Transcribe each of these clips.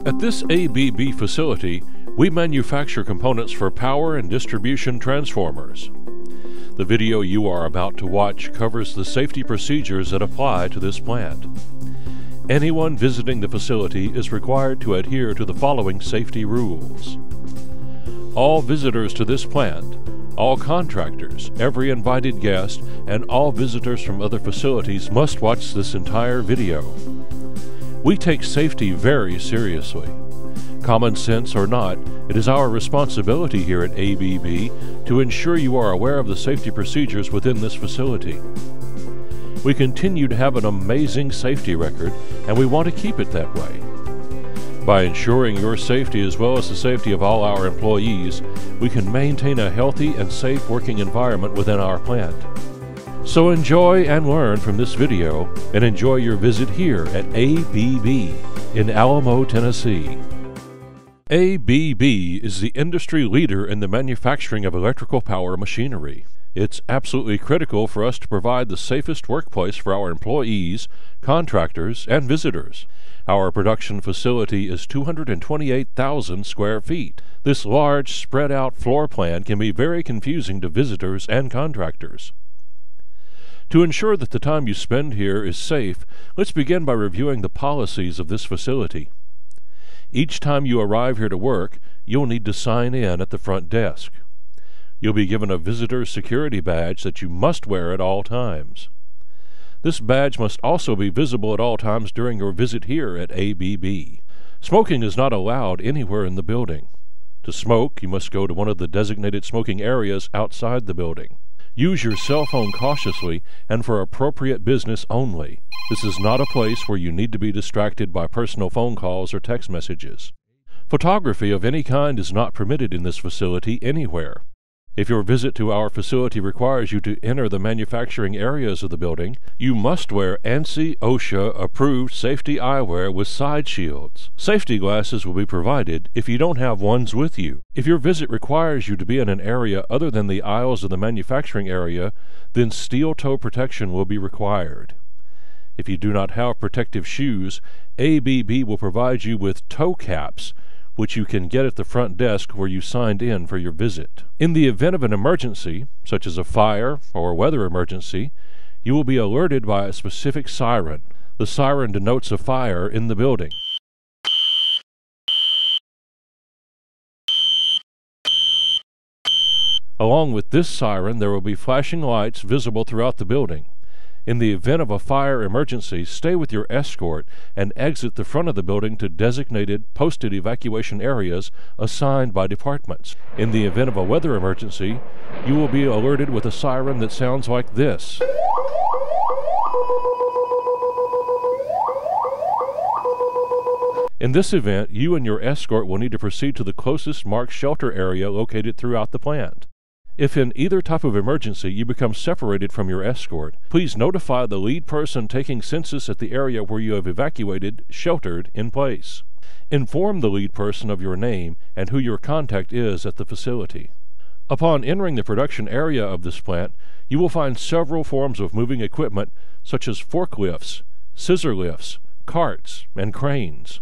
At this ABB facility, we manufacture components for power and distribution transformers. The video you are about to watch covers the safety procedures that apply to this plant. Anyone visiting the facility is required to adhere to the following safety rules. All visitors to this plant, all contractors, every invited guest, and all visitors from other facilities must watch this entire video. We take safety very seriously. Common sense or not, it is our responsibility here at ABB to ensure you are aware of the safety procedures within this facility. We continue to have an amazing safety record, and we want to keep it that way. By ensuring your safety as well as the safety of all our employees, we can maintain a healthy and safe working environment within our plant. So enjoy and learn from this video, and enjoy your visit here at ABB in Alamo, Tennessee. ABB is the industry leader in the manufacturing of electrical power machinery. It's absolutely critical for us to provide the safest workplace for our employees, contractors, and visitors. Our production facility is 228,000 square feet. This large, spread-out floor plan can be very confusing to visitors and contractors. To ensure that the time you spend here is safe, let's begin by reviewing the policies of this facility. Each time you arrive here to work, you'll need to sign in at the front desk. You'll be given a visitor security badge that you must wear at all times. This badge must also be visible at all times during your visit here at ABB. Smoking is not allowed anywhere in the building. To smoke, you must go to one of the designated smoking areas outside the building. Use your cell phone cautiously and for appropriate business only. This is not a place where you need to be distracted by personal phone calls or text messages. Photography of any kind is not permitted in this facility anywhere. If your visit to our facility requires you to enter the manufacturing areas of the building, you must wear ANSI OSHA-approved safety eyewear with side shields. Safety glasses will be provided if you don't have ones with you. If your visit requires you to be in an area other than the aisles of the manufacturing area, then steel-toe protection will be required. If you do not have protective shoes, ABB will provide you with toe caps, which you can get at the front desk where you signed in for your visit. In the event of an emergency, such as a fire or a weather emergency, you will be alerted by a specific siren. The siren denotes a fire in the building. Along with this siren, there will be flashing lights visible throughout the building. In the event of a fire emergency, stay with your escort and exit the front of the building to designated posted evacuation areas assigned by departments. In the event of a weather emergency, you will be alerted with a siren that sounds like this. In this event, you and your escort will need to proceed to the closest marked shelter area located throughout the plant. If in either type of emergency you become separated from your escort, please notify the lead person taking census at the area where you have evacuated, sheltered, in place. Inform the lead person of your name and who your contact is at the facility. Upon entering the production area of this plant, you will find several forms of moving equipment such as forklifts, scissor lifts, carts, and cranes.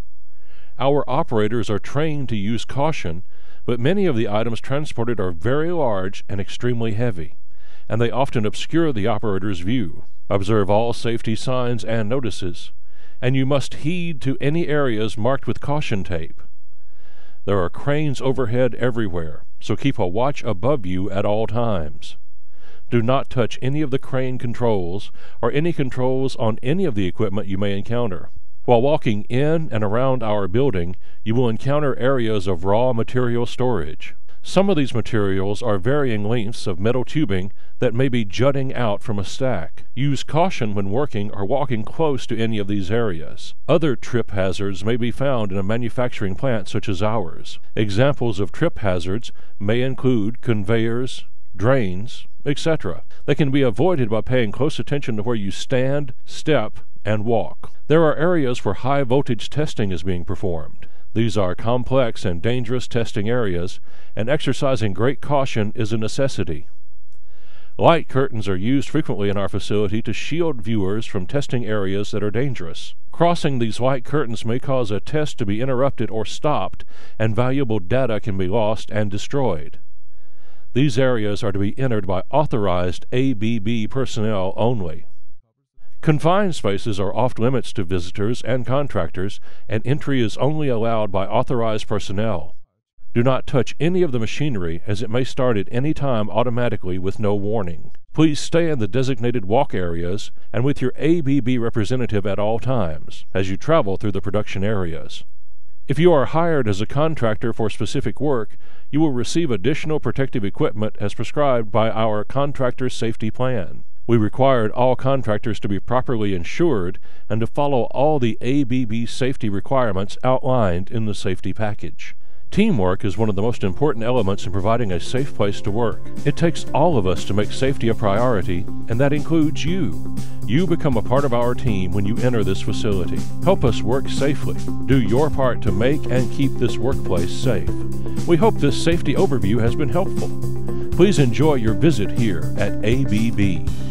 Our operators are trained to use caution, but many of the items transported are very large and extremely heavy, and they often obscure the operator's view. Observe all safety signs and notices, and you must heed to any areas marked with caution tape. There are cranes overhead everywhere, so keep a watch above you at all times. Do not touch any of the crane controls or any controls on any of the equipment you may encounter. While walking in and around our building, you will encounter areas of raw material storage. Some of these materials are varying lengths of metal tubing that may be jutting out from a stack. Use caution when working or walking close to any of these areas. Other trip hazards may be found in a manufacturing plant such as ours. Examples of trip hazards may include conveyors, drains, etc. They can be avoided by paying close attention to where you stand, step, and walk. There are areas where high voltage testing is being performed. These are complex and dangerous testing areas, and exercising great caution is a necessity. Light curtains are used frequently in our facility to shield viewers from testing areas that are dangerous. Crossing these light curtains may cause a test to be interrupted or stopped, and valuable data can be lost and destroyed. These areas are to be entered by authorized ABB personnel only. Confined spaces are off limits to visitors and contractors, and entry is only allowed by authorized personnel. Do not touch any of the machinery, as it may start at any time automatically with no warning. Please stay in the designated walk areas and with your ABB representative at all times as you travel through the production areas. If you are hired as a contractor for specific work, you will receive additional protective equipment as prescribed by our Contractor Safety Plan. We required all contractors to be properly insured and to follow all the ABB safety requirements outlined in the safety package. Teamwork is one of the most important elements in providing a safe place to work. It takes all of us to make safety a priority, and that includes you. You become a part of our team when you enter this facility. Help us work safely. Do your part to make and keep this workplace safe. We hope this safety overview has been helpful. Please enjoy your visit here at ABB.